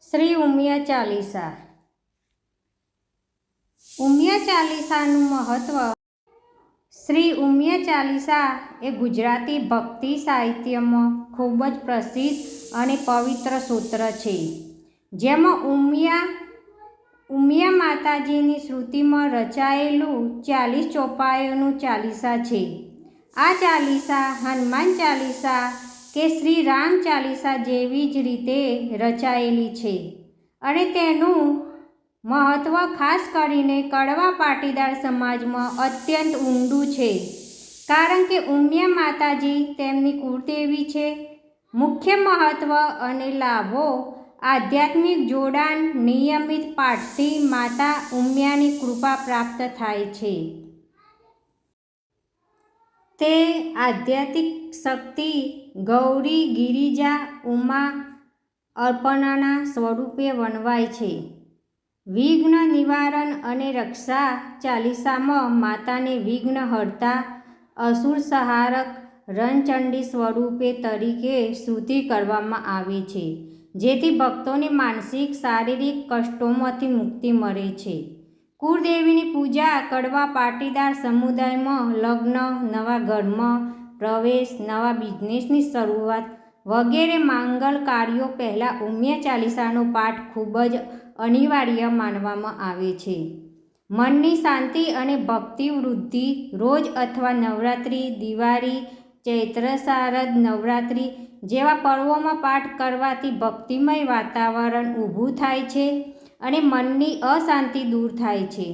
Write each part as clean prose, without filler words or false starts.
શ્રી ઉમિયા ચાલીસા. ઉમિયા ચાલીસાનું મહત્વ. શ્રી ઉમિયા ચાલીસા એ ગુજરાતી ભક્તિ સાહિત્યમાં ખૂબ જ પ્રસિદ્ધ અને પવિત્ર સૂત્ર છે, જેમાં ઉમિયા માતાજીની સ્મૃતિમાં રચાયેલું 40 ચોપાઈઓનું ચાલીસા છે. આ ચાલીસા હનુમાન ચાલીસા કે શ્રી રામ ચાલીસા જેવી જ રીતે રચાયેલી છે અને તેનું મહત્ત્વ ખાસ કરીને કડવા પાટીદાર સમાજમાં અત્યંત ઊંડું છે, કારણ કે ઉમિયા માતાજી તેમની કુળદેવી છે. મુખ્ય મહત્ત્વ અને લાભો. આધ્યાત્મિક જોડાણ. નિયમિત પાઠથી માતા ઉમિયાની કૃપા પ્રાપ્ત થાય છે. તે આધ્યાત્મિક શક્તિ ગૌરી, ગિરિજા, ઉમા, અર્પણના સ્વરૂપે વણવાય છે. વિઘ્ન નિવારણ અને રક્ષા. ચાલીસામાં માતાને વિઘ્નહર્તા, અસુર સંહારક, રણચંડી સ્વરૂપે તરીકે સ્તુતિ કરવામાં આવે છે, જેથી ભક્તોને માનસિક શારીરિક કષ્ટોમાંથી મુક્તિ મળે છે. કુળદેવીની પૂજા. કડવા પાટીદાર સમુદાયમાં લગ્ન, નવા ઘરમાં પ્રવેશ, નવા બિઝનેસની શરૂઆત વગેરે માંગલ કાર્યો પહેલાં ઉમિયા ચાલીસાનો પાઠ ખૂબ જ અનિવાર્ય માનવામાં આવે છે. મનની શાંતિ અને ભક્તિ વૃદ્ધિ. રોજ અથવા નવરાત્રિ, દિવાળી, ચૈત્ર શારદ નવરાત્રિ જેવા પર્વોમાં પાઠ કરવાથી ભક્તિમય વાતાવરણ ઊભું થાય છે અને મનની અશાંતિ દૂર થાય છે.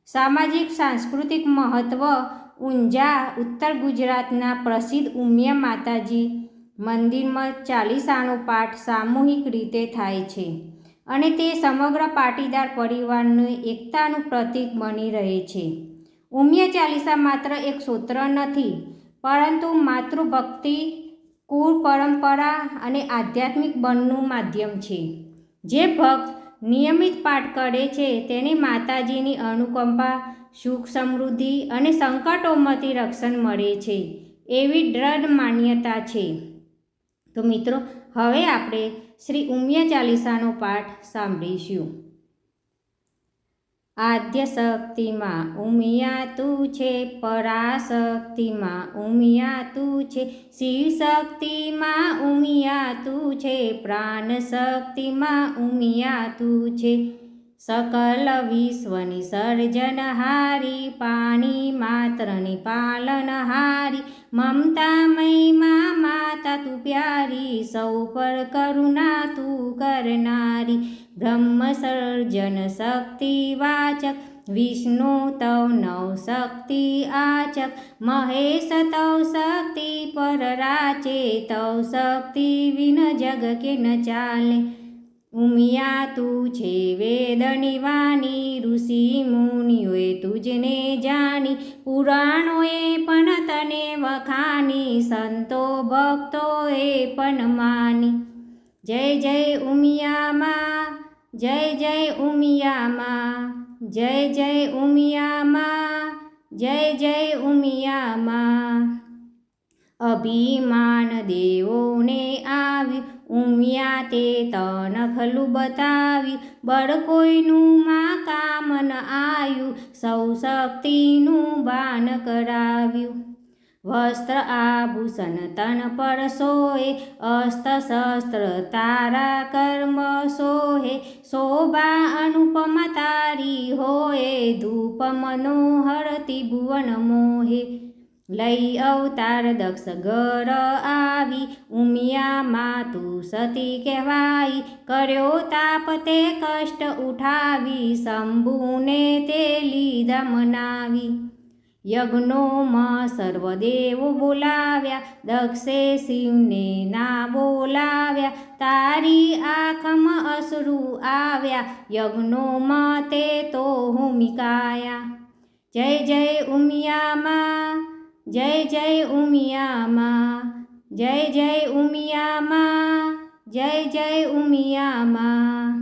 સામાજિક સાંસ્કૃતિક મહત્ત્વ. ઊંઝા, ઉત્તર ગુજરાતના પ્રસિદ્ધ ઉમિયા માતાજી મંદિરમાં ચાલીસાનો પાઠ સામૂહિક રીતે થાય છે અને તે સમગ્ર પાટીદાર પરિવારની એકતાનું પ્રતીક બની રહે છે. ઉમિયા ચાલીસા માત્ર એક સૂત્ર નથી, પરંતુ માતૃભક્તિ, કુળ પરંપરા અને આધ્યાત્મિક બળનું માધ્યમ છે. જે ભક્ત નિયમિત પાઠ કરે છે તેને માતાજીની અનુકંપા, સુખ, સમૃદ્ધિ અને સંકટોમાંથી રક્ષણ મળે છે, એવી દ્રઢ માન્યતા છે. તો મિત્રો, હવે આપણે શ્રી ઉમિયા ચાલીસાનો પાઠ સાંભળીશું. આદ્ય શક્તિમાં ઉમિયા તું છે, પરાશક્તિમાં ઉમિયા તું છે, શિવ શક્તિમાં ઉમિયા તું છે, પ્રાણ શક્તિમાં ઉમિયા તું છે. સકલ વિશ્વની સર્જનહારી, પાણી માત્રની પાલનહારી, મમતામયી માતા તું પ્યારી, સૌ પર કરુણા તું કરનારી. બ્રહ્મ સર્જન શક્તિ વાચક, વિષ્ણુ તવ નવ શક્તિ આચક, મહેશ તવ શક્તિ પર રાચે, તવ શક્તિ વિન જગ કે ન ચાલે. ઉમિયા તું છે વેદની વાણી, ઋષિ મુનિઓએ તુજને જાણી, પુરાણોએ પણ તને વખાણી, સંતો ભક્તોએ પણ માની. જય જય ઉમિયા માં, જય જય ઉમિયા માં, જય જય ઉમિયા માં, જય જય ઉમિયા માં. અભિમાન દેવોને આવ્યું, ઉમિયા તે તનખલું બતાવ્યું, બળ કોઈનું માં કામ ન આવ્યું, સૌ શક્તિનું ભાન કરાવ્યું. વસ્ત્ર આભૂષણ તન પર સોહે, અસ્ત્ર શસ્ત્ર તારા કર્મ સોહે, શોભા અનુપમા તારી હોએ, ધૂપ મનોહર ત્રિભુવન મોહે. લઈ અવતાર દક્ષ ઘર આવી, ઉમિયા માં તું સતી કહેવાઈ, કર્યો તાપ તે કષ્ટ ઉઠાવી, શંભુને તે લીધા મનાવી. યજ્ઞોમાં સર્વદેવો બોલાવ્યા, દક્ષે શિવને ના બોલાવ્યા, તારી આંખમાં અશ્રુ આવ્યા, યજ્ઞોમાં તે તો હોમિકાયા. જય જય ઉમિયા માં, જય જય ઉમિયા માં, જય જય ઉમિયા માં, જય જય ઉમિયા માં.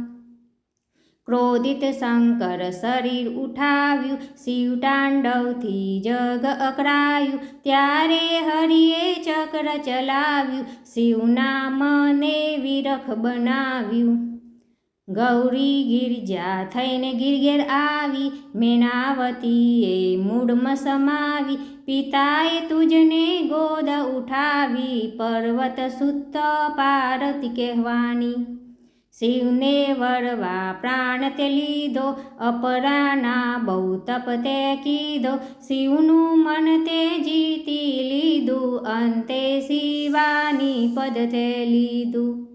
ક્રોધિત શંકર શરીર ઉઠાવ્યું, શિવ તાંડવથી જગ અકળાયું, ત્યારે હરિએ ચક્ર ચલાવ્યું, શિવના મને વિરખ બનાવ્યું. ગૌરી ગિરજા થઈને ગીર ઘેર આવી, મેનાવતીએ મૂળમાં સમાવી, પિતાએ તુજને ગોદ ઉઠાવી, પર્વત સુત પાર્વતી કહેવાની. શિવને વરવા પ્રાણ તે લીધો, અપરાના બહુ તપ તે કીધો, શિવનું મન તે જીતી લીધું, અંતે શિવાની પદ તે લીધું.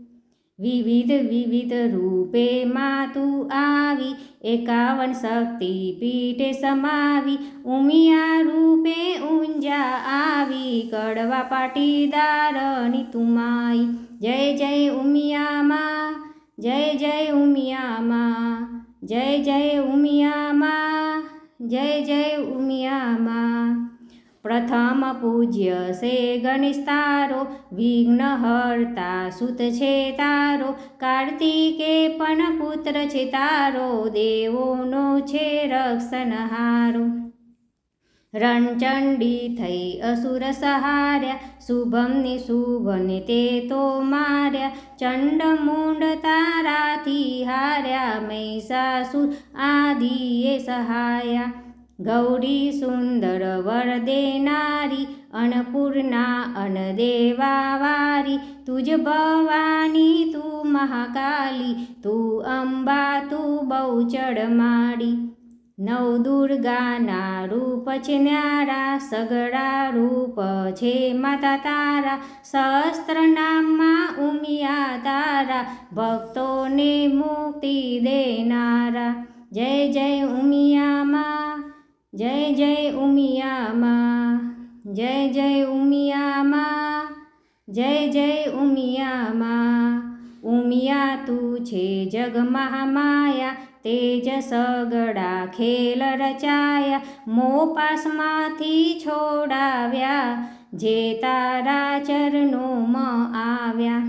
વિવિધ વિવિધ રૂપે માં તું આવી, 51 શક્તિ પીઠે સમાવી, ઉમિયા રૂપે ઊંઝા આવી, કડવા પાટીદારની તું માઈ. જય જય ઉમિયા માં, જય જય ઉમિયા માં, જય જય ઉમિયા માં, જય જય ઉમિયા માં. પ્રથમ પૂજ્ય છે ગણેશ તારો, વિઘ્નહર્તા સુત છે તારો, કાર્તિકે પણ પુત્ર છે તારો, દેવોનો છે રક્ષણહારો. રણચંડી થઈ અસુર સહાર્યા, શુભમની શુભને તે તો માર્યા, ચંડમુંડ તારાથી હાર્યા, મહિષાસુર આદિએ સહાયા. ગૌરી સુંદર વર દેનારી, અન્નપૂર્ણા અન્ન દેવા વારી, તુજ ભવાની તું મહાકાલી, તું અંબા તું બહુચર માડી. નવદુર્ગાના રૂપ છે ન્યારા, સગળા રૂપ છે માતા તારા, સહસ્ત્ર નામમાં ઉમિયા તારા, ભક્તોને મુક્તિ દેનારા. જય જય ઉમિયા માં, જય જય ઉમિયા માં, જય જય ઉમિયા માં, જય જય ઉમિયા માં. ઉમિયા તું છે જગ મહામાયા, તેજ સગડા ખેલ રચાયા, મોપાસમાંથી છોડાવ્યા, જે તારા ચરણોમાં આવ્યા.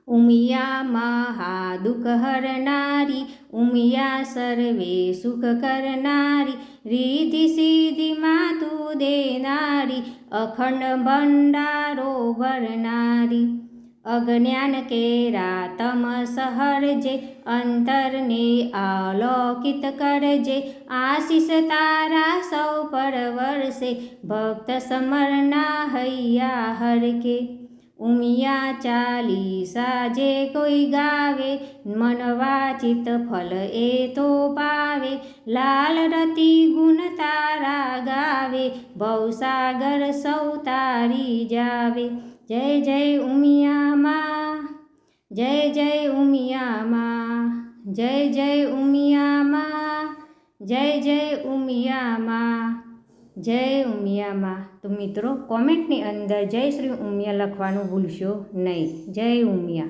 ઉમિયા મહાદુઃખ હરનારી, ઉમિયા સર્વે સુખ કરનારી, રીધિ સિદ્ધિમાં તું દેનારી, અખંડ ભંડારો ભરનારી. અજ્ઞાન કેરા તમસ હરજે, અંતરને અલૌકિત કરજે, આશીષ તારા સૌ પર વરસે, ભક્ત સમરના હૈયા હરકે. ઉમિયા ચાલીસા જે કોઈ ગાવે, મન વાચિત ફલ એ તો પાવે, લાલ રતિ ગુણ તારા ગાવે, ભવસાગર સૌ તારી જાવે. જય જય ઉમિયા માં, જય જય ઉમિયા માં, જય જય ઉમિયા માં, જય જય ઉમિયા માં, જય ઉમિયા માં. તો મિત્રો કોમેન્ટની અંદર જય શ્રી ઉમિયા લખવાનું ભૂલશો નહીં. જય ઉમિયા.